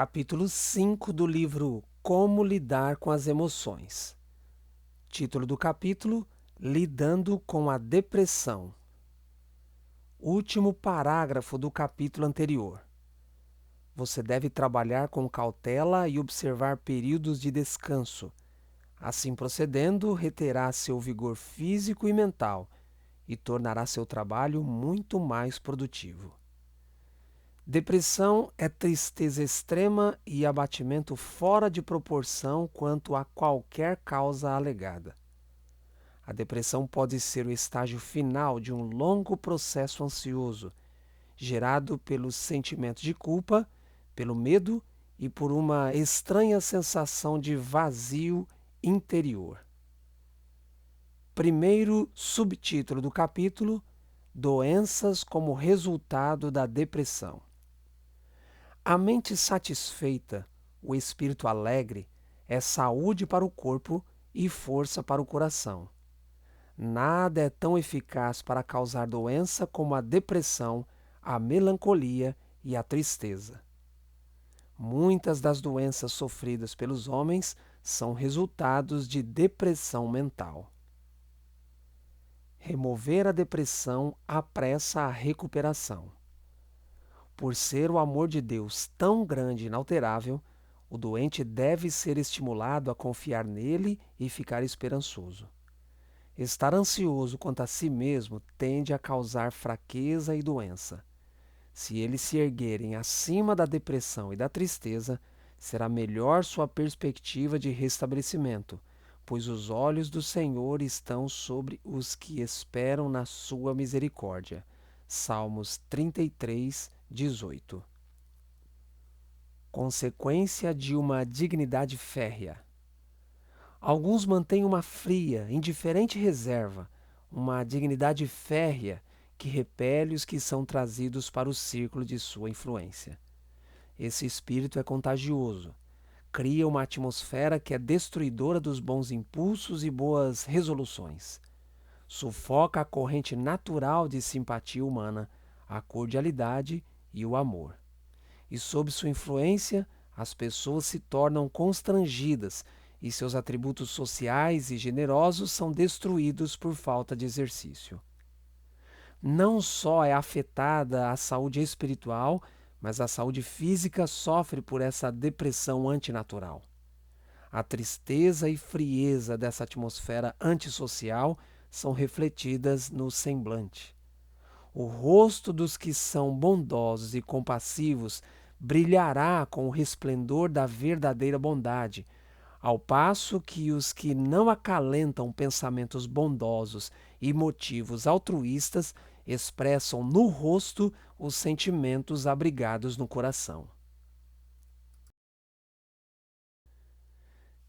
Capítulo 5 do livro Como Lidar com as Emoções. Título do capítulo: Lidando com a Depressão. Último parágrafo do capítulo anterior. Você deve trabalhar com cautela e observar períodos de descanso. Assim procedendo, reterá seu vigor físico e mental e tornará seu trabalho muito mais produtivo. Depressão é tristeza extrema e abatimento fora de proporção quanto a qualquer causa alegada. A depressão pode ser o estágio final de um longo processo ansioso, gerado pelo sentimento de culpa, pelo medo e por uma estranha sensação de vazio interior. Primeiro subtítulo do capítulo: Doenças como resultado da depressão. A mente satisfeita, o espírito alegre, é saúde para o corpo e força para o coração. Nada é tão eficaz para causar doença como a depressão, a melancolia e a tristeza. Muitas das doenças sofridas pelos homens são resultados de depressão mental. Remover a depressão apressa a recuperação. Por ser o amor de Deus tão grande e inalterável, o doente deve ser estimulado a confiar nele e ficar esperançoso. Estar ansioso quanto a si mesmo tende a causar fraqueza e doença. Se eles se erguerem acima da depressão e da tristeza, será melhor sua perspectiva de restabelecimento, pois os olhos do Senhor estão sobre os que esperam na sua misericórdia. Salmos 33, 18. Consequência de uma dignidade férrea. Alguns mantêm uma fria, indiferente reserva, uma dignidade férrea que repele os que são trazidos para o círculo de sua influência. Esse espírito é contagioso, cria uma atmosfera que é destruidora dos bons impulsos e boas resoluções. Sufoca a corrente natural de simpatia humana, a cordialidade e o amor. E sob sua influência, as pessoas se tornam constrangidas e seus atributos sociais e generosos são destruídos por falta de exercício. Não só é afetada a saúde espiritual, mas a saúde física sofre por essa depressão antinatural. A tristeza e frieza dessa atmosfera antissocial são refletidas no semblante. O rosto dos que são bondosos e compassivos brilhará com o resplendor da verdadeira bondade, ao passo que os que não acalentam pensamentos bondosos e motivos altruístas expressam no rosto os sentimentos abrigados no coração.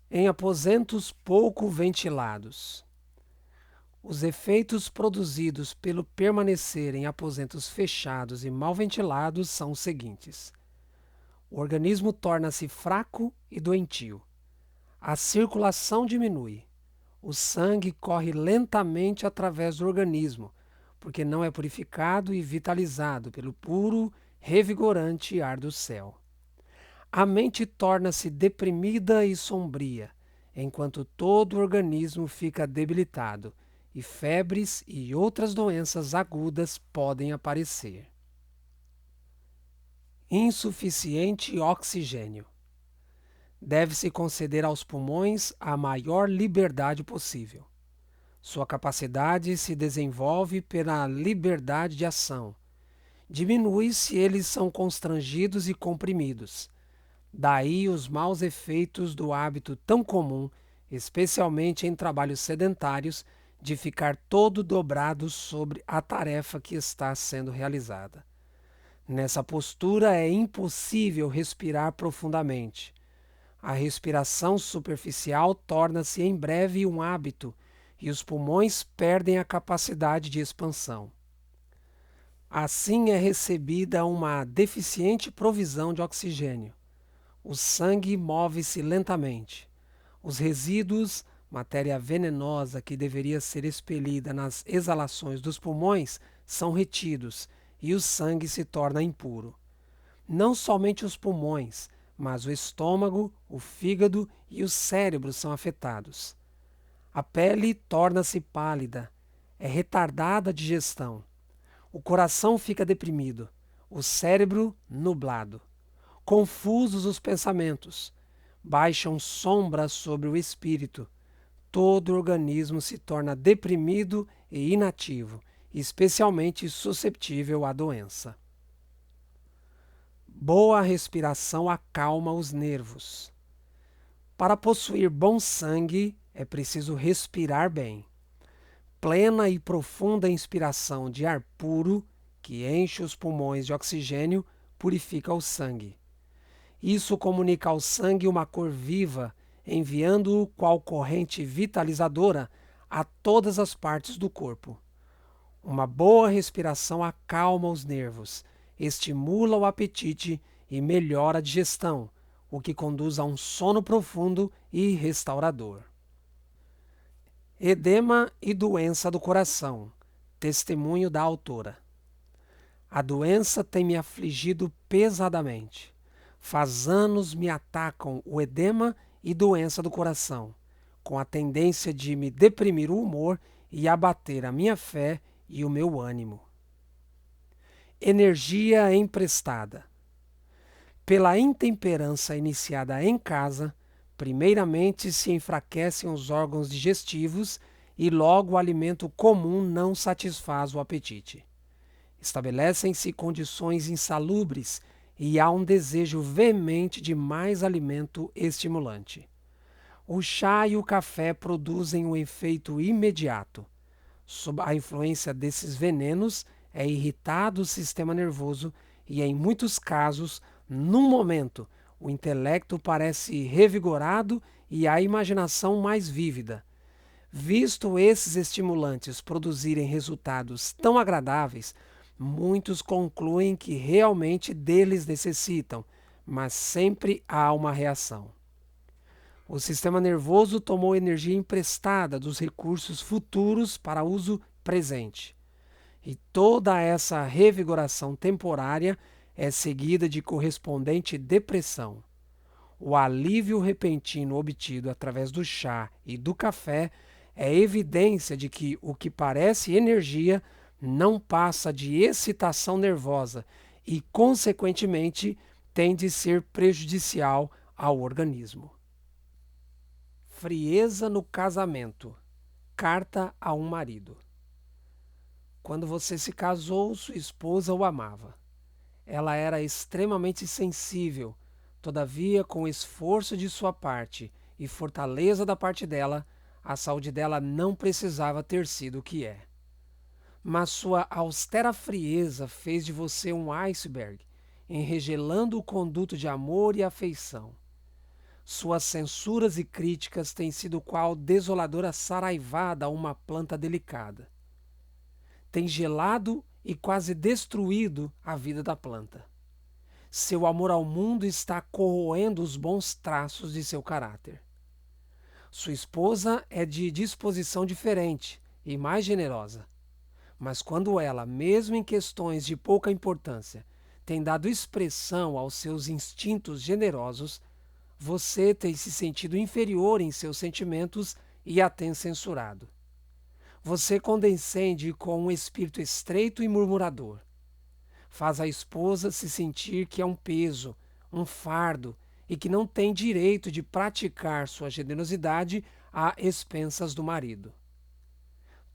Em aposentos pouco ventilados. Os efeitos produzidos pelo permanecer em aposentos fechados e mal ventilados são os seguintes: o organismo torna-se fraco e doentio. A circulação diminui. O sangue corre lentamente através do organismo, porque não é purificado e vitalizado pelo puro, revigorante ar do céu. A mente torna-se deprimida e sombria, enquanto todo o organismo fica debilitado, e febres e outras doenças agudas podem aparecer. Insuficiente oxigênio. Deve-se conceder aos pulmões a maior liberdade possível. Sua capacidade se desenvolve pela liberdade de ação. Diminui se eles são constrangidos e comprimidos. Daí os maus efeitos do hábito tão comum, especialmente em trabalhos sedentários, de ficar todo dobrado sobre a tarefa que está sendo realizada. Nessa postura é impossível respirar profundamente. A respiração superficial torna-se em breve um hábito e os pulmões perdem a capacidade de expansão. Assim é recebida uma deficiente provisão de oxigênio. O sangue move-se lentamente. Os resíduos, matéria venenosa que deveria ser expelida nas exalações dos pulmões, são retidos e o sangue se torna impuro. Não somente os pulmões, mas o estômago, o fígado e o cérebro são afetados. A pele torna-se pálida, é retardada a digestão. O coração fica deprimido, o cérebro nublado. Confusos os pensamentos, baixam sombras sobre o espírito. Todo o organismo se torna deprimido e inativo, especialmente susceptível à doença. Boa respiração acalma os nervos. Para possuir bom sangue, é preciso respirar bem. Plena e profunda inspiração de ar puro, que enche os pulmões de oxigênio, purifica o sangue. Isso comunica ao sangue uma cor viva, enviando-o qual corrente vitalizadora a todas as partes do corpo. Uma boa respiração acalma os nervos, estimula o apetite e melhora a digestão, o que conduz a um sono profundo e restaurador. Edema e doença do coração. Testemunho da autora. A doença tem me afligido pesadamente. Faz anos me atacam o edema e doença do coração, com a tendência de me deprimir o humor e abater a minha fé e o meu ânimo. Energia emprestada. Pela intemperança iniciada em casa, primeiramente se enfraquecem os órgãos digestivos e logo o alimento comum não satisfaz o apetite. Estabelecem-se condições insalubres e há um desejo veemente de mais alimento estimulante. O chá e o café produzem um efeito imediato. Sob a influência desses venenos, é irritado o sistema nervoso e, em muitos casos, num momento, o intelecto parece revigorado e a imaginação mais vívida. Visto esses estimulantes produzirem resultados tão agradáveis, muitos concluem que realmente deles necessitam, mas sempre há uma reação. O sistema nervoso tomou energia emprestada dos recursos futuros para uso presente. E toda essa revigoração temporária é seguida de correspondente depressão. O alívio repentino obtido através do chá e do café é evidência de que o que parece energia não passa de excitação nervosa e, consequentemente, tem de ser prejudicial ao organismo. Frieza no casamento. Carta a um marido. Quando você se casou, sua esposa o amava. Ela era extremamente sensível, todavia, com o esforço de sua parte e fortaleza da parte dela, a saúde dela não precisava ter sido o que é. Mas sua austera frieza fez de você um iceberg, enregelando o conduto de amor e afeição. Suas censuras e críticas têm sido qual desoladora saraivada a uma planta delicada. Tem gelado e quase destruído a vida da planta. Seu amor ao mundo está corroendo os bons traços de seu caráter. Sua esposa é de disposição diferente e mais generosa. Mas quando ela, mesmo em questões de pouca importância, tem dado expressão aos seus instintos generosos, você tem se sentido inferior em seus sentimentos e a tem censurado. Você condescende com um espírito estreito e murmurador. Faz a esposa se sentir que é um peso, um fardo e que não tem direito de praticar sua generosidade a expensas do marido.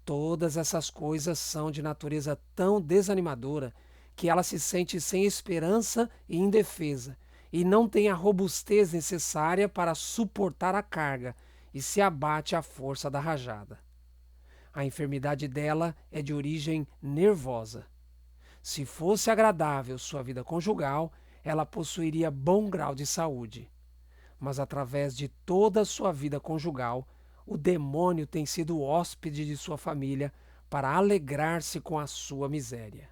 Todas essas coisas são de natureza tão desanimadora que ela se sente sem esperança e indefesa e não tem a robustez necessária para suportar a carga e se abate à força da rajada. A enfermidade dela é de origem nervosa. Se fosse agradável sua vida conjugal, ela possuiria bom grau de saúde. Mas através de toda a sua vida conjugal, o demônio tem sido hóspede de sua família para alegrar-se com a sua miséria.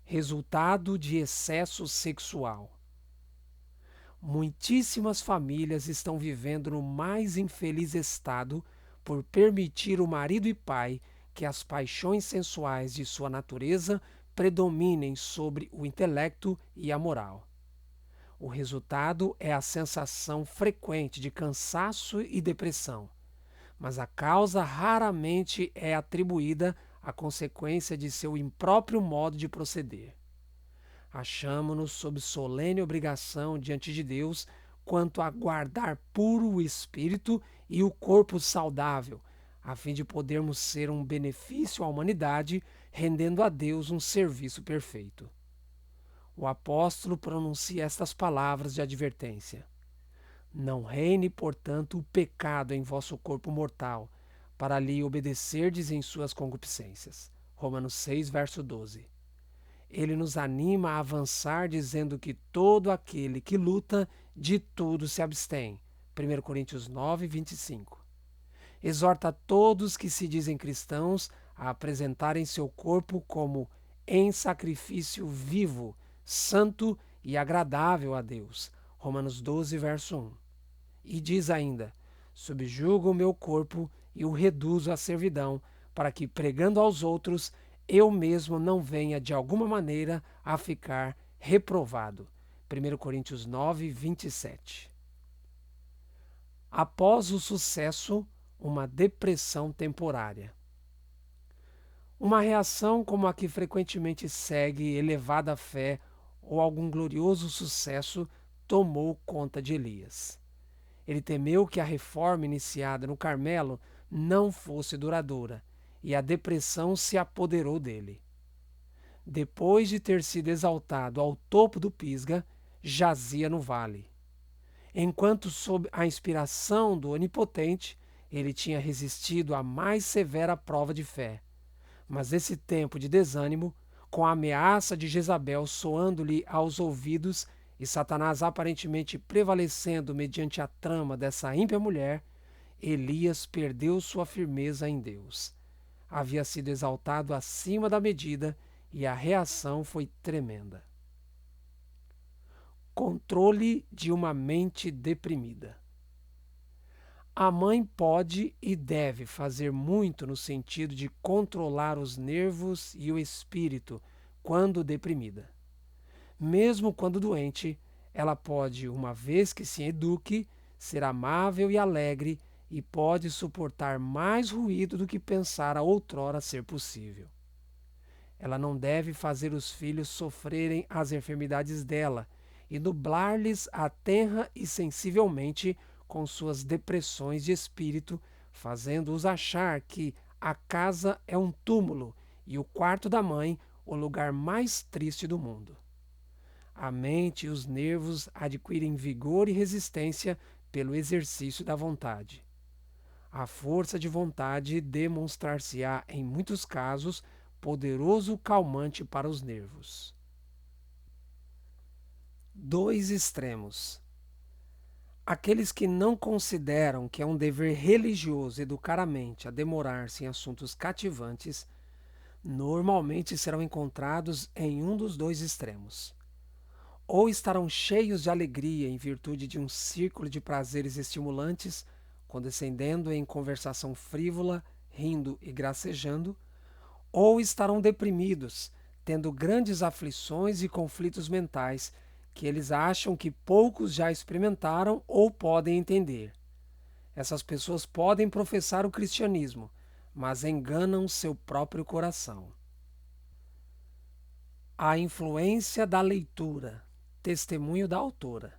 Resultado de excesso sexual. Muitíssimas famílias estão vivendo no mais infeliz estado por permitir o marido e pai que as paixões sensuais de sua natureza predominem sobre o intelecto e a moral. O resultado é a sensação frequente de cansaço e depressão, mas a causa raramente é atribuída à consequência de seu impróprio modo de proceder. Achamo-nos sob solene obrigação diante de Deus quanto a guardar puro o espírito e o corpo saudável, a fim de podermos ser um benefício à humanidade, rendendo a Deus um serviço perfeito. O apóstolo pronuncia estas palavras de advertência: Não reine, portanto, o pecado em vosso corpo mortal, para lhe obedecerdes em suas concupiscências. Romanos 6, verso 12. Ele nos anima a avançar dizendo que todo aquele que luta, de tudo se abstém. 1 Coríntios 9, 25. Exorta a todos que se dizem cristãos a apresentarem seu corpo como em sacrifício vivo, santo e agradável a Deus. Romanos 12, verso 1. E diz ainda: subjugo o meu corpo e o reduzo à servidão, para que, pregando aos outros, eu mesmo não venha de alguma maneira a ficar reprovado. 1 Coríntios 9, 27. Após o sucesso, uma depressão temporária. Uma reação como a que frequentemente segue elevada fé ou algum glorioso sucesso tomou conta de Elias. Ele temeu que a reforma iniciada no Carmelo não fosse duradoura, e a depressão se apoderou dele. Depois de ter sido exaltado ao topo do Pisga, jazia no vale. Enquanto, sob a inspiração do Onipotente, ele tinha resistido à mais severa prova de fé. Mas esse tempo de desânimo, com a ameaça de Jezabel soando-lhe aos ouvidos e Satanás aparentemente prevalecendo mediante a trama dessa ímpia mulher, Elias perdeu sua firmeza em Deus. Havia sido exaltado acima da medida e a reação foi tremenda. Controle de uma mente deprimida. A mãe pode e deve fazer muito no sentido de controlar os nervos e o espírito quando deprimida. Mesmo quando doente, ela pode, uma vez que se eduque, ser amável e alegre e pode suportar mais ruído do que pensara outrora ser possível. Ela não deve fazer os filhos sofrerem as enfermidades dela e nublar-lhes a tenra e sensivelmente com suas depressões de espírito, fazendo-os achar que a casa é um túmulo e o quarto da mãe o lugar mais triste do mundo. A mente e os nervos adquirem vigor e resistência pelo exercício da vontade. A força de vontade demonstrar-se-á, em muitos casos, poderoso calmante para os nervos. Dois extremos. Aqueles que não consideram que é um dever religioso educar a mente a demorar-se em assuntos cativantes, normalmente serão encontrados em um dos dois extremos. Ou estarão cheios de alegria em virtude de um círculo de prazeres estimulantes, condescendendo em conversação frívola, rindo e gracejando, ou estarão deprimidos, tendo grandes aflições e conflitos mentais que eles acham que poucos já experimentaram ou podem entender. Essas pessoas podem professar o cristianismo, mas enganam seu próprio coração. A influência da leitura. Testemunho da autora.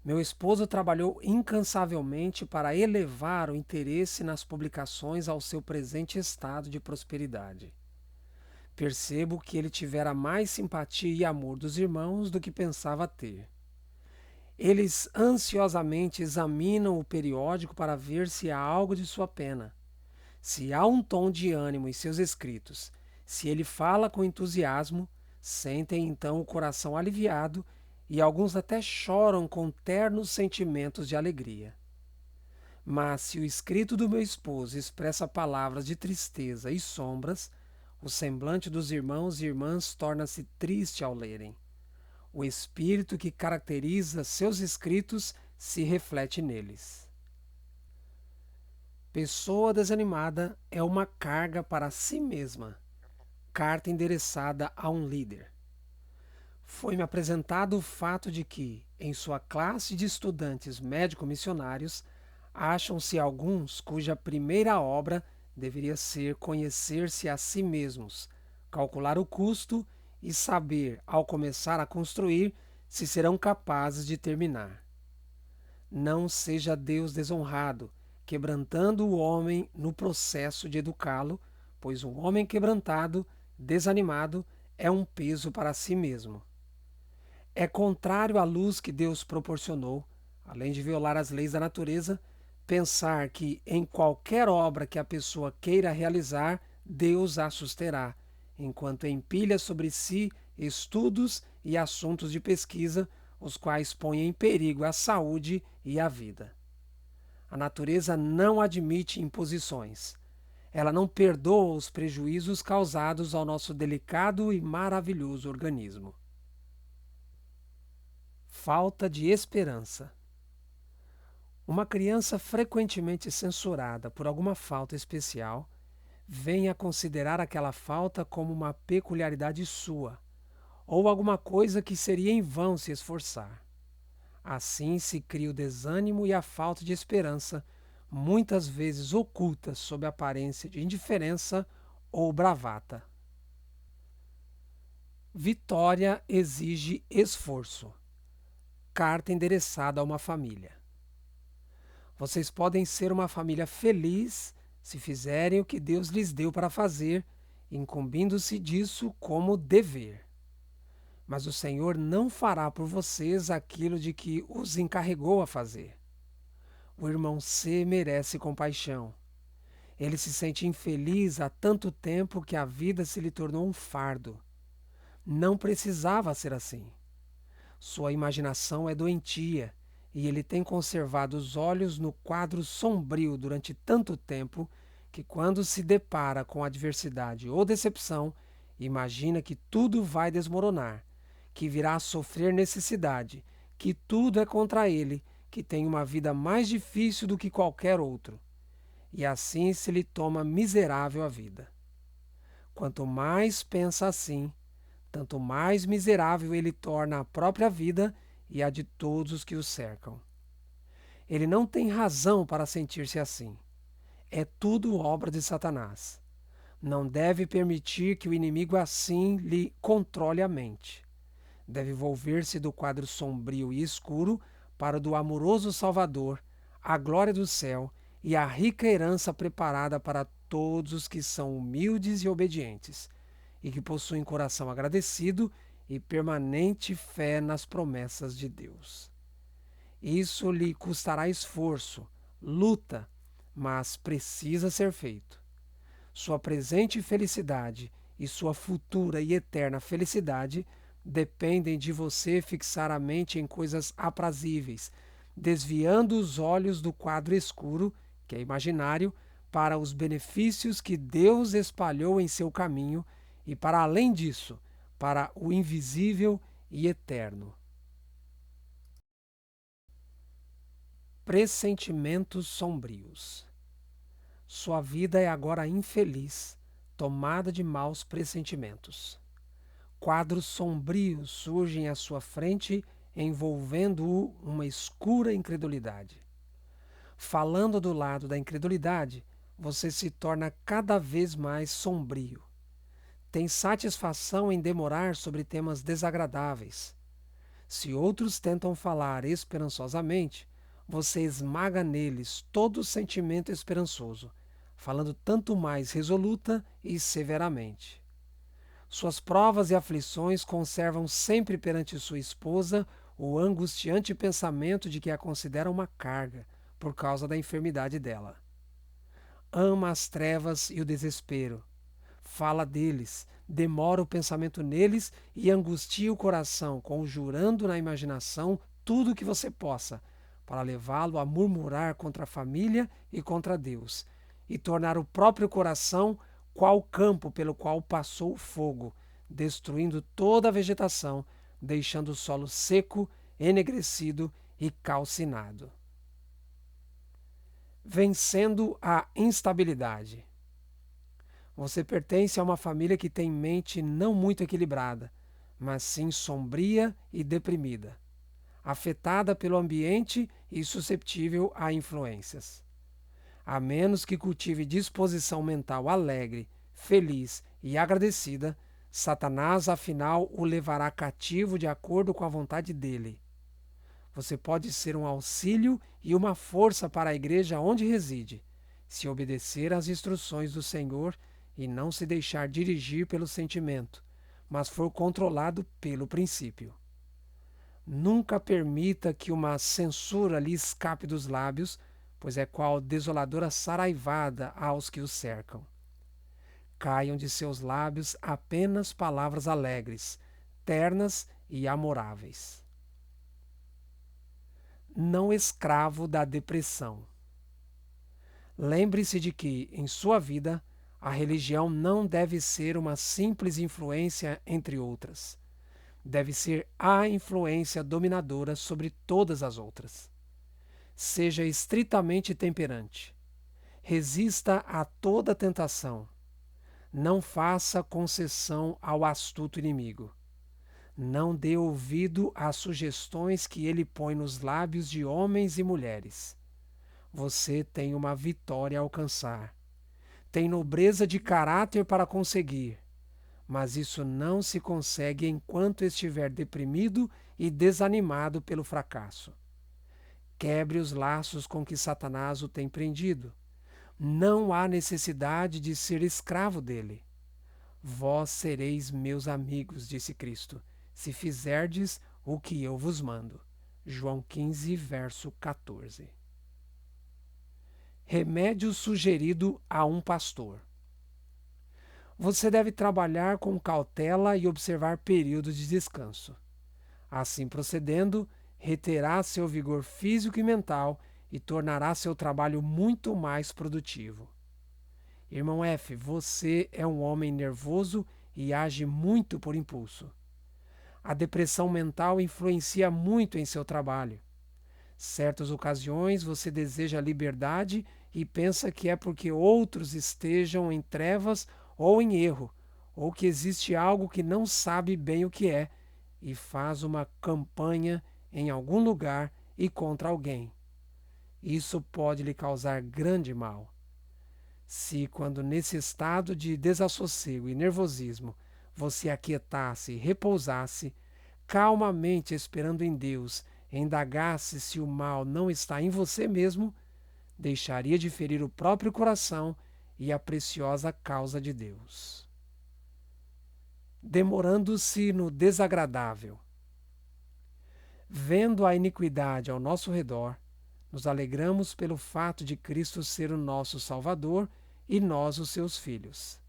Meu esposo trabalhou incansavelmente para elevar o interesse nas publicações ao seu presente estado de prosperidade. Percebo que ele tivera mais simpatia e amor dos irmãos do que pensava ter. Eles ansiosamente examinam o periódico para ver se há algo de sua pena. Se há um tom de ânimo em seus escritos, se ele fala com entusiasmo, sentem então o coração aliviado e alguns até choram com ternos sentimentos de alegria. Mas se o escrito do meu esposo expressa palavras de tristeza e sombras, o semblante dos irmãos e irmãs torna-se triste ao lerem. O espírito que caracteriza seus escritos se reflete neles. Pessoa desanimada é uma carga para si mesma. Carta endereçada a um líder. Foi-me apresentado o fato de que, em sua classe de estudantes médico-missionários, acham-se alguns cuja primeira obra deveria ser conhecer-se a si mesmos, calcular o custo e saber, ao começar a construir, se serão capazes de terminar. Não seja Deus desonrado, quebrantando o homem no processo de educá-lo, pois um homem quebrantado, desanimado, é um peso para si mesmo. É contrário à luz que Deus proporcionou, além de violar as leis da natureza, pensar que em qualquer obra que a pessoa queira realizar, Deus a susterá, enquanto empilha sobre si estudos e assuntos de pesquisa, os quais põem em perigo a saúde e a vida. A natureza não admite imposições. Ela não perdoa os prejuízos causados ao nosso delicado e maravilhoso organismo. Falta de esperança. Uma criança frequentemente censurada por alguma falta especial vem a considerar aquela falta como uma peculiaridade sua, ou alguma coisa que seria em vão se esforçar. Assim se cria o desânimo e a falta de esperança, muitas vezes ocultas sob a aparência de indiferença ou bravata. Vitória exige esforço. Carta endereçada a uma família. Vocês podem ser uma família feliz se fizerem o que Deus lhes deu para fazer, incumbindo-se disso como dever. Mas o Senhor não fará por vocês aquilo de que os encarregou a fazer. O irmão C merece compaixão. Ele se sente infeliz há tanto tempo que a vida se lhe tornou um fardo. Não precisava ser assim. Sua imaginação é doentia e ele tem conservado os olhos no quadro sombrio durante tanto tempo que, quando se depara com adversidade ou decepção, imagina que tudo vai desmoronar, que virá a sofrer necessidade, que tudo é contra ele, que tem uma vida mais difícil do que qualquer outro. E assim se lhe toma miserável a vida. Quanto mais pensa assim, tanto mais miserável ele torna a própria vida e a de todos os que o cercam. Ele não tem razão para sentir-se assim. É tudo obra de Satanás. Não deve permitir que o inimigo assim lhe controle a mente. Deve volver-se do quadro sombrio e escuro para o do amoroso Salvador, a glória do céu e a rica herança preparada para todos os que são humildes e obedientes, e que possuem coração agradecido e permanente fé nas promessas de Deus. Isso lhe custará esforço, luta, mas precisa ser feito. Sua presente felicidade e sua futura e eterna felicidade dependem de você fixar a mente em coisas aprazíveis, desviando os olhos do quadro escuro, que é imaginário, para os benefícios que Deus espalhou em seu caminho e, para além disso, para o invisível e eterno. Pressentimentos sombrios. Sua vida é agora infeliz, tomada de maus pressentimentos. Quadros sombrios surgem à sua frente, envolvendo-o uma escura incredulidade. Falando do lado da incredulidade, você se torna cada vez mais sombrio. Tem satisfação em demorar sobre temas desagradáveis. Se outros tentam falar esperançosamente, você esmaga neles todo o sentimento esperançoso, falando tanto mais resoluta e severamente. Suas provas e aflições conservam sempre perante sua esposa o angustiante pensamento de que a considera uma carga, por causa da enfermidade dela. Ama as trevas e o desespero. Fala deles, demora o pensamento neles e angustia o coração, conjurando na imaginação tudo o que você possa, para levá-lo a murmurar contra a família e contra Deus, e tornar o próprio coração qual campo pelo qual passou o fogo, destruindo toda a vegetação, deixando o solo seco, enegrecido e calcinado. Vencendo a instabilidade. Você pertence a uma família que tem mente não muito equilibrada, mas sim sombria e deprimida, afetada pelo ambiente e susceptível a influências. A menos que cultive disposição mental alegre, feliz e agradecida, Satanás, afinal, o levará cativo de acordo com a vontade dele. Você pode ser um auxílio e uma força para a igreja onde reside, se obedecer às instruções do Senhor e não se deixar dirigir pelo sentimento, mas for controlado pelo princípio. Nunca permita que uma censura lhe escape dos lábios, pois é qual desoladora saraivada aos que o cercam. Caiam de seus lábios apenas palavras alegres, ternas e amoráveis. Não escravo da depressão. Lembre-se de que, em sua vida, a religião não deve ser uma simples influência entre outras. Deve ser a influência dominadora sobre todas as outras. Seja estritamente temperante. Resista a toda tentação. Não faça concessão ao astuto inimigo. Não dê ouvido às sugestões que ele põe nos lábios de homens e mulheres. Você tem uma vitória a alcançar. Tem nobreza de caráter para conseguir, mas isso não se consegue enquanto estiver deprimido e desanimado pelo fracasso. Quebre os laços com que Satanás o tem prendido. Não há necessidade de ser escravo dele. Vós sereis meus amigos, disse Cristo, se fizerdes o que eu vos mando. João 15, verso 14. Remédio sugerido a um pastor. Você deve trabalhar com cautela e observar períodos de descanso. Assim procedendo, reterá seu vigor físico e mental e tornará seu trabalho muito mais produtivo. Irmão F, você é um homem nervoso e age muito por impulso. A depressão mental influencia muito em seu trabalho. Certas ocasiões você deseja liberdade e pensa que é porque outros estejam em trevas ou em erro, ou que existe algo que não sabe bem o que é, e faz uma campanha em algum lugar e contra alguém. Isso pode lhe causar grande mal. Se, quando nesse estado de desassossego e nervosismo, você aquietasse e repousasse, calmamente esperando em Deus, indagasse se o mal não está em você mesmo, deixaria de ferir o próprio coração e a preciosa causa de Deus. Demorando-se no desagradável. Vendo a iniquidade ao nosso redor, nos alegramos pelo fato de Cristo ser o nosso Salvador e nós os seus filhos.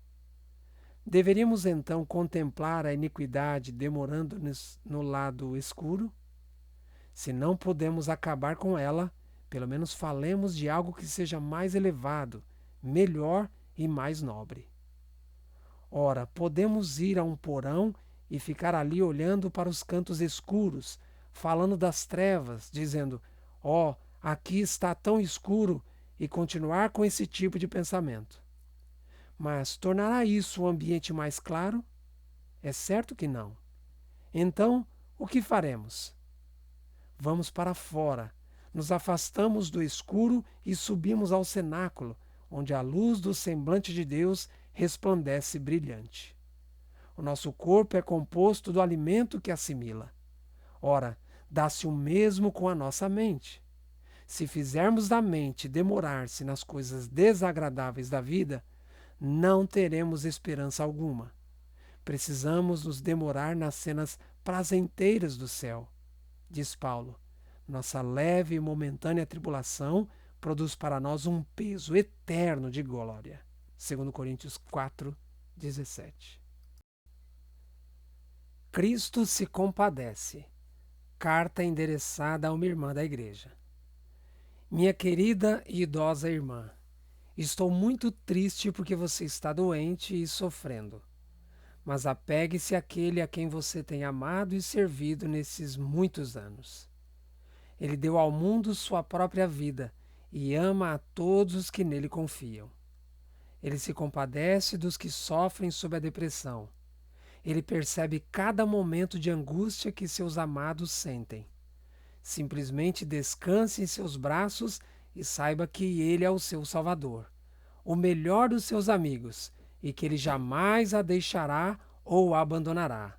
Deveríamos então contemplar a iniquidade demorando-nos no lado escuro? Se não podemos acabar com ela, pelo menos falemos de algo que seja mais elevado, melhor e mais nobre. Ora, podemos ir a um porão e ficar ali olhando para os cantos escuros, falando das trevas, dizendo: ó, aqui está tão escuro, e continuar com esse tipo de pensamento. Mas tornará isso o ambiente mais claro? É certo que não. Então, o que faremos? Vamos para fora, nos afastamos do escuro e subimos ao cenáculo, onde a luz do semblante de Deus resplandece brilhante. O nosso corpo é composto do alimento que assimila. Ora, dá-se o mesmo com a nossa mente. Se fizermos da mente demorar-se nas coisas desagradáveis da vida, não teremos esperança alguma. Precisamos nos demorar nas cenas prazenteiras do céu. Diz Paulo, nossa leve e momentânea tribulação produz para nós um peso eterno de glória. 2 Coríntios 4, 17. Cristo se compadece. Carta endereçada a uma irmã da igreja. Minha querida e idosa irmã, estou muito triste porque você está doente e sofrendo. Mas apegue-se àquele a quem você tem amado e servido nesses muitos anos. Ele deu ao mundo sua própria vida e ama a todos os que nele confiam. Ele se compadece dos que sofrem sob a depressão. Ele percebe cada momento de angústia que seus amados sentem. Simplesmente descanse em seus braços e saiba que Ele é o seu Salvador, o melhor dos seus amigos, e que Ele jamais a deixará ou a abandonará.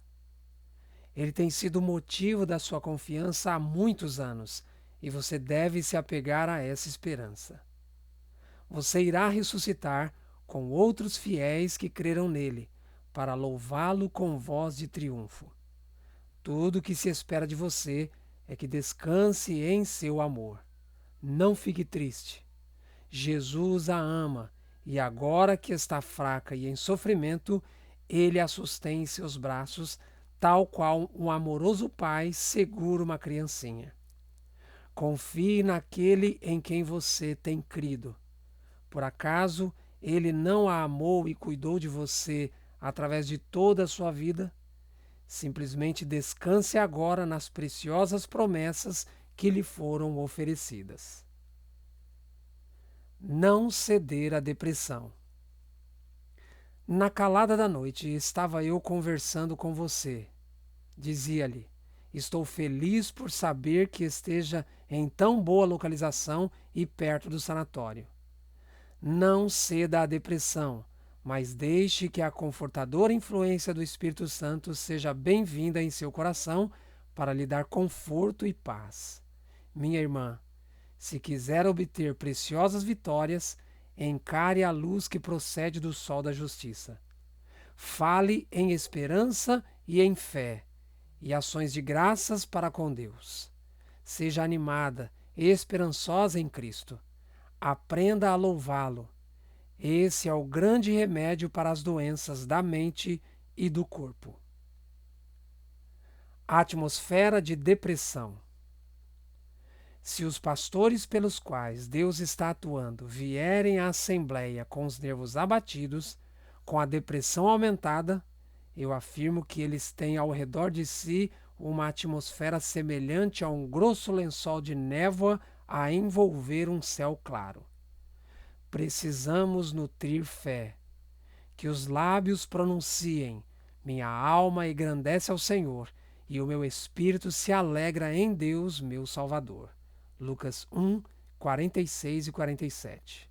Ele tem sido o motivo da sua confiança há muitos anos, e você deve se apegar a essa esperança. Você irá ressuscitar com outros fiéis que creram nele, para louvá-lo com voz de triunfo. Tudo o que se espera de você é que descanse em seu amor. Não fique triste. Jesus a ama, e agora que está fraca e em sofrimento, ele a sustém em seus braços, tal qual um amoroso pai segura uma criancinha. Confie naquele em quem você tem crido. Por acaso ele não a amou e cuidou de você através de toda a sua vida? Simplesmente descanse agora nas preciosas promessas que lhe foram oferecidas. Não ceder à depressão. Na calada da noite estava eu conversando com você. Dizia-lhe: estou feliz por saber que esteja em tão boa localização e perto do sanatório. Não ceda à depressão, mas deixe que a confortadora influência do Espírito Santo seja bem-vinda em seu coração para lhe dar conforto e paz. Minha irmã, se quiser obter preciosas vitórias, encare a luz que procede do sol da justiça. Fale em esperança e em fé, e ações de graças para com Deus. Seja animada e esperançosa em Cristo. Aprenda a louvá-lo. Esse é o grande remédio para as doenças da mente e do corpo. A atmosfera de depressão. Se os pastores pelos quais Deus está atuando vierem à assembleia com os nervos abatidos, com a depressão aumentada, eu afirmo que eles têm ao redor de si uma atmosfera semelhante a um grosso lençol de névoa a envolver um céu claro. Precisamos nutrir fé. Que os lábios pronunciem: minha alma engrandece ao Senhor, e o meu espírito se alegra em Deus, meu Salvador. Lucas 1, 46 e 47.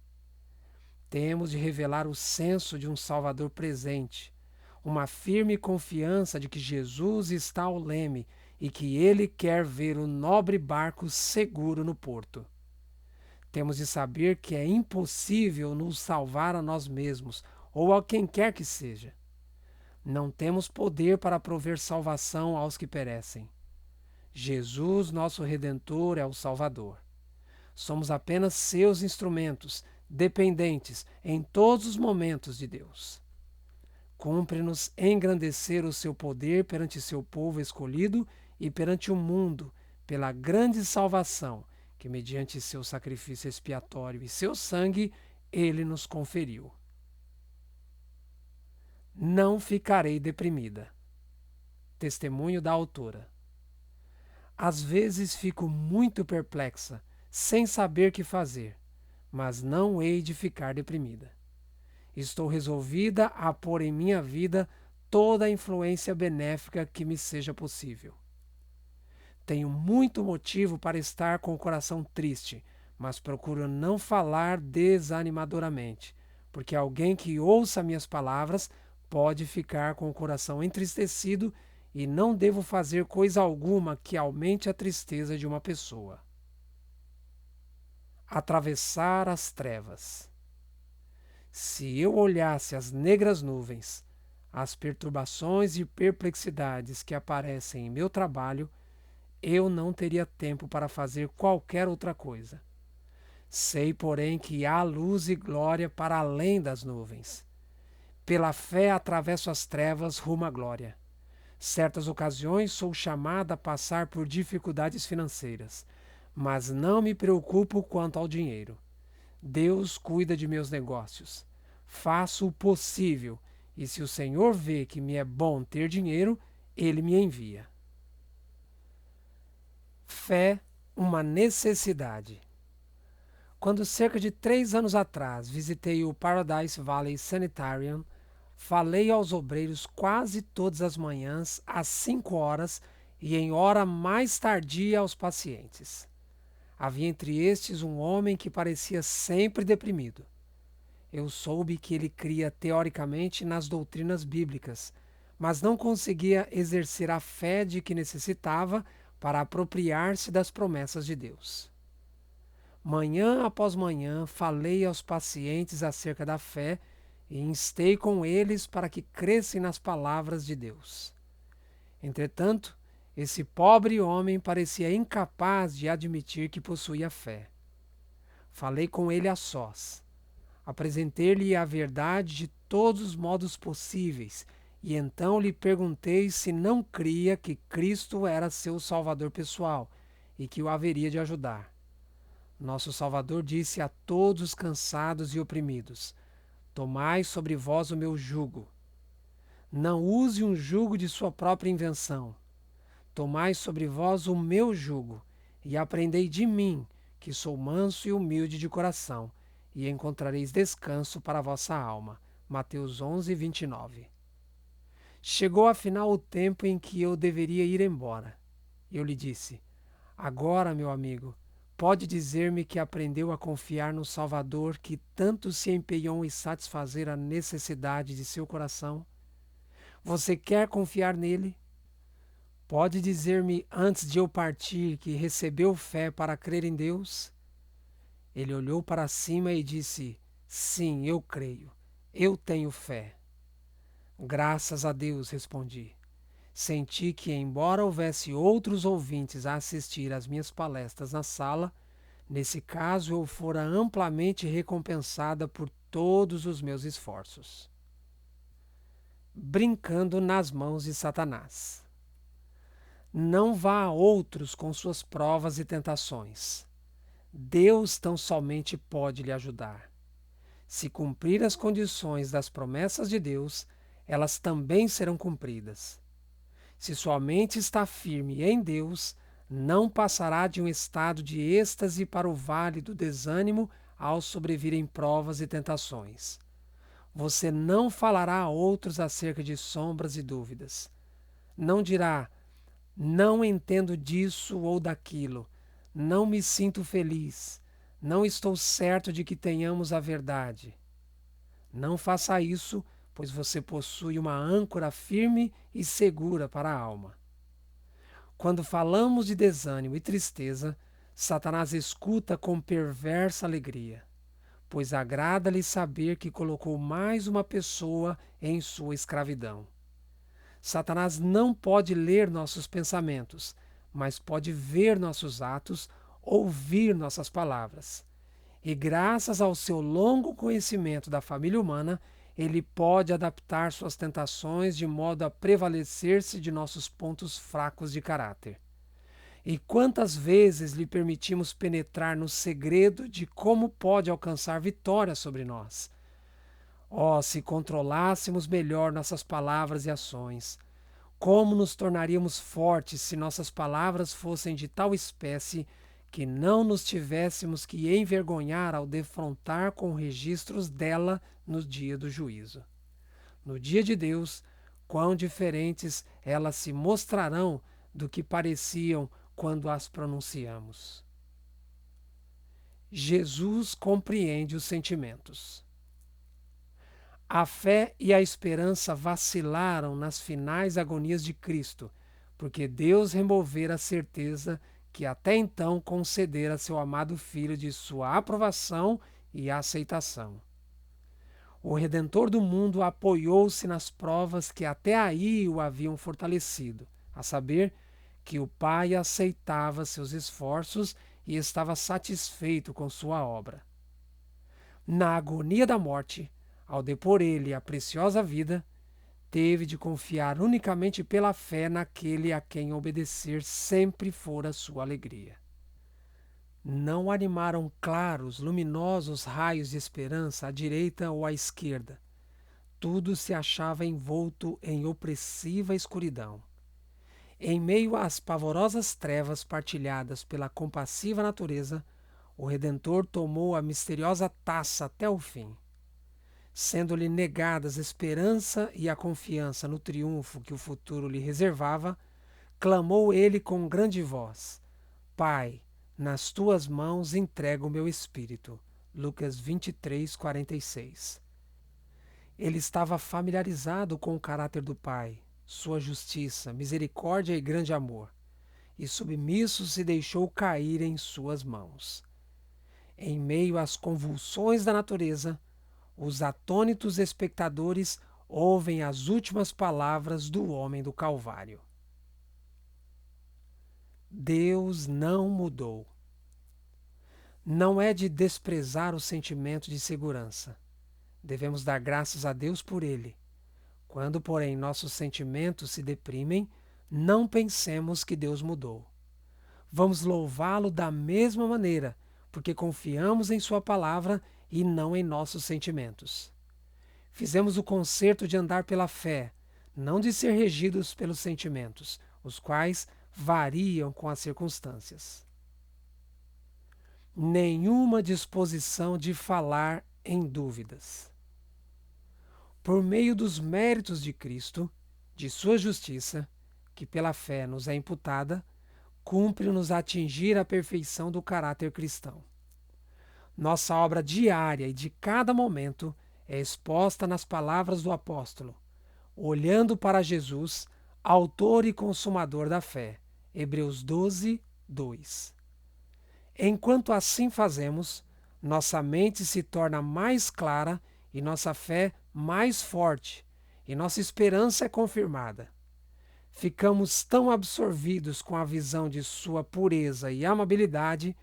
Temos de revelar o senso de um Salvador presente, uma firme confiança de que Jesus está ao leme e que ele quer ver o nobre barco seguro no porto. Temos de saber que é impossível nos salvar a nós mesmos ou a quem quer que seja. Não temos poder para prover salvação aos que perecem. Jesus, nosso Redentor, é o Salvador. Somos apenas seus instrumentos, dependentes em todos os momentos de Deus. Cumpre-nos engrandecer o seu poder perante seu povo escolhido e perante o mundo, pela grande salvação que, mediante seu sacrifício expiatório e seu sangue, ele nos conferiu. Não ficarei deprimida. Testemunho da autora. Às vezes fico muito perplexa, sem saber que fazer, mas não hei de ficar deprimida. Estou resolvida a pôr em minha vida toda a influência benéfica que me seja possível. Tenho muito motivo para estar com o coração triste, mas procuro não falar desanimadoramente, porque alguém que ouça minhas palavras pode ficar com o coração entristecido e não devo fazer coisa alguma que aumente a tristeza de uma pessoa. Atravessar as trevas. Se eu olhasse as negras nuvens, as perturbações e perplexidades que aparecem em meu trabalho, eu não teria tempo para fazer qualquer outra coisa. Sei, porém, que há luz e glória para além das nuvens. Pela fé atravesso as trevas rumo à glória. Certas ocasiões sou chamada a passar por dificuldades financeiras, mas não me preocupo quanto ao dinheiro. Deus cuida de meus negócios. Faço o possível, e se o Senhor vê que me é bom ter dinheiro, Ele me envia. Fé, uma necessidade. Quando cerca de 3 anos atrás visitei o Paradise Valley Sanitarium, Falei aos obreiros quase todas as manhãs, às 5 horas, e em hora mais tardia aos pacientes. Havia entre estes um homem que parecia sempre deprimido. Eu soube que ele cria teoricamente nas doutrinas bíblicas, mas não conseguia exercer a fé de que necessitava para apropriar-se das promessas de Deus. Manhã após manhã falei aos pacientes acerca da fé e instei com eles para que crescem nas palavras de Deus. Entretanto, esse pobre homem parecia incapaz de admitir que possuía fé. Falei com ele a sós. Apresentei-lhe a verdade de todos os modos possíveis e então lhe perguntei se não cria que Cristo era seu Salvador pessoal e que o haveria de ajudar. Nosso Salvador disse a todos os cansados e oprimidos: Tomai sobre vós o meu jugo. Não use um jugo de sua própria invenção. Tomai sobre vós o meu jugo e aprendei de mim, que sou manso e humilde de coração, e encontrareis descanso para a vossa alma. Mateus 11, 29. Chegou afinal o tempo em que eu deveria ir embora. Eu lhe disse: Agora, meu amigo, pode dizer-me que aprendeu a confiar no Salvador que tanto se empenhou em satisfazer a necessidade de seu coração? Você quer confiar nele? Pode dizer-me antes de eu partir que recebeu fé para crer em Deus? Ele olhou para cima e disse: Sim, eu creio. Eu tenho fé. Graças a Deus, respondi. Senti que, embora houvesse outros ouvintes a assistir às minhas palestras na sala, nesse caso eu fora amplamente recompensada por todos os meus esforços. Brincando nas mãos de Satanás. Não vá a outros com suas provas e tentações. Deus tão somente pode lhe ajudar. Se cumprir as condições das promessas de Deus, elas também serão cumpridas. Se sua mente está firme em Deus, não passará de um estado de êxtase para o vale do desânimo ao sobrevirem provas e tentações. Você não falará a outros acerca de sombras e dúvidas. Não dirá: não entendo disso ou daquilo, não me sinto feliz, não estou certo de que tenhamos a verdade. Não faça isso, pois você possui uma âncora firme e segura para a alma. Quando falamos de desânimo e tristeza, Satanás escuta com perversa alegria, pois agrada-lhe saber que colocou mais uma pessoa em sua escravidão. Satanás não pode ler nossos pensamentos, mas pode ver nossos atos, ouvir nossas palavras. E graças ao seu longo conhecimento da família humana, ele pode adaptar suas tentações de modo a prevalecer-se de nossos pontos fracos de caráter. E quantas vezes lhe permitimos penetrar no segredo de como pode alcançar vitória sobre nós? Oh, se controlássemos melhor nossas palavras e ações! Como nos tornaríamos fortes se nossas palavras fossem de tal espécie que não nos tivéssemos que envergonhar ao defrontar com registros dela no dia do juízo. No dia de Deus, quão diferentes elas se mostrarão do que pareciam quando as pronunciamos. Jesus compreende os sentimentos. A fé e a esperança vacilaram nas finais agonias de Cristo, porque Deus removera a certeza que até então concedera a seu amado Filho de sua aprovação e aceitação. O Redentor do mundo apoiou-se nas provas que até aí o haviam fortalecido, a saber, que o Pai aceitava seus esforços e estava satisfeito com sua obra. Na agonia da morte, ao depor ele a preciosa vida, teve de confiar unicamente pela fé naquele a quem obedecer sempre fora sua alegria. Não animaram claros, luminosos raios de esperança à direita ou à esquerda. Tudo se achava envolto em opressiva escuridão. Em meio às pavorosas trevas partilhadas pela compassiva natureza, o Redentor tomou a misteriosa taça até o fim. sendo-lhe negadas a esperança e a confiança no triunfo que o futuro lhe reservava, clamou ele com grande voz: Pai, nas tuas mãos entrego o meu espírito. Lucas 23, 46. Ele estava familiarizado com o caráter do Pai, sua justiça, misericórdia e grande amor, e submisso se deixou cair em suas mãos. Em meio às convulsões da natureza, os atônitos espectadores ouvem as últimas palavras do homem do Calvário. Deus não mudou. Não é de desprezar o sentimento de segurança. Devemos dar graças a Deus por ele. Quando, porém, nossos sentimentos se deprimem, não pensemos que Deus mudou. Vamos louvá-lo da mesma maneira, porque confiamos em sua palavra e não em nossos sentimentos. Fizemos o concerto de andar pela fé, não de ser regidos pelos sentimentos, os quais variam com as circunstâncias. Nenhuma disposição de falar em dúvidas. Por meio dos méritos de Cristo, de sua justiça, que pela fé nos é imputada, cumpre-nos atingir a perfeição do caráter cristão. Nossa obra diária e de cada momento é exposta nas palavras do apóstolo, olhando para Jesus, autor e consumador da fé. Hebreus 12, 2. Enquanto assim fazemos, nossa mente se torna mais clara e nossa fé mais forte, e nossa esperança é confirmada. Ficamos tão absorvidos com a visão de sua pureza e amabilidade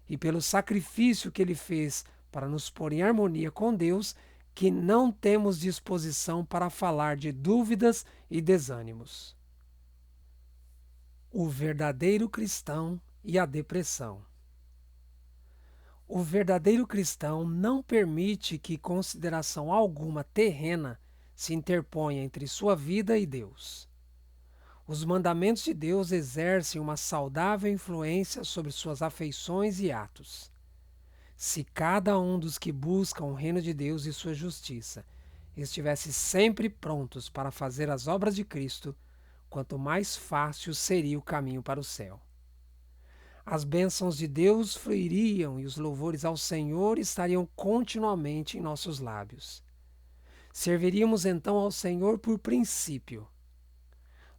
e pelo sacrifício que ele fez para nos pôr em harmonia com Deus, que não temos disposição para falar de dúvidas e desânimos. O verdadeiro cristão e a depressão. O verdadeiro cristão não permite que consideração alguma terrena se interponha entre sua vida e Deus. Os mandamentos de Deus exercem uma saudável influência sobre suas afeições e atos. Se cada um dos que buscam o reino de Deus e sua justiça estivesse sempre prontos para fazer as obras de Cristo, quanto mais fácil seria o caminho para o céu. As bênçãos de Deus fluiriam e os louvores ao Senhor estariam continuamente em nossos lábios. Serviríamos então ao Senhor por princípio.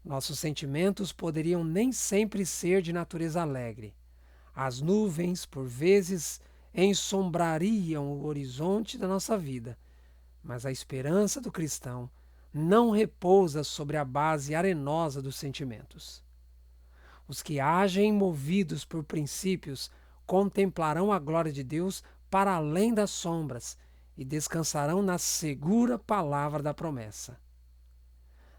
Nossos sentimentos poderiam nem sempre ser de natureza alegre. As nuvens, por vezes, ensombrariam o horizonte da nossa vida, mas a esperança do cristão não repousa sobre a base arenosa dos sentimentos. Os que agem movidos por princípios contemplarão a glória de Deus para além das sombras e descansarão na segura palavra da promessa.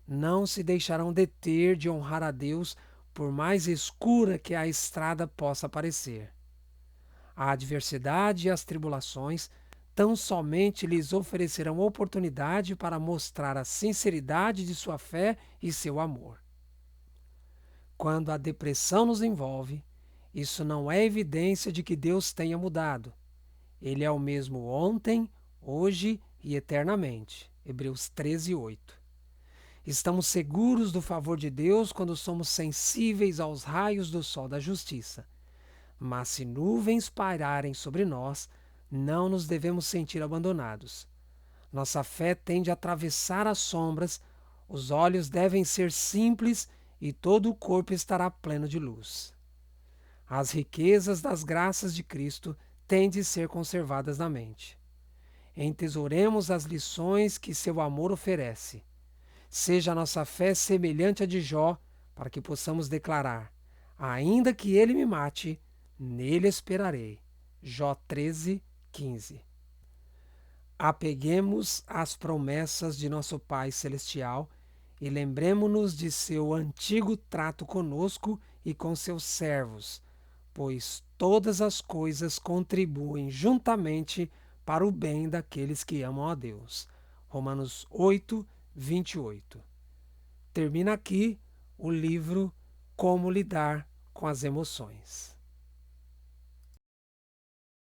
Não se deixarão deter de honrar a Deus, por mais escura que a estrada possa parecer. A adversidade e as tribulações tão somente lhes oferecerão oportunidade para mostrar a sinceridade de sua fé e seu amor. Quando a depressão nos envolve, isso não é evidência de que Deus tenha mudado. Ele é o mesmo ontem, hoje e eternamente. Hebreus 13, 8. Estamos seguros do favor de Deus quando somos sensíveis aos raios do sol da justiça. Mas se nuvens pairarem sobre nós, não nos devemos sentir abandonados. Nossa fé tende a atravessar as sombras, os olhos devem ser simples e todo o corpo estará pleno de luz. As riquezas das graças de Cristo têm de ser conservadas na mente. Entesouremos as lições que seu amor oferece. Seja a nossa fé semelhante à de Jó, para que possamos declarar: ainda que ele me mate, nele esperarei. Jó 13, 15. Apeguemos às promessas de nosso Pai Celestial e lembremo-nos de seu antigo trato conosco e com seus servos, pois todas as coisas contribuem juntamente para o bem daqueles que amam a Deus. Romanos 8, 28. Termina aqui o livro Como Lidar com as Emoções.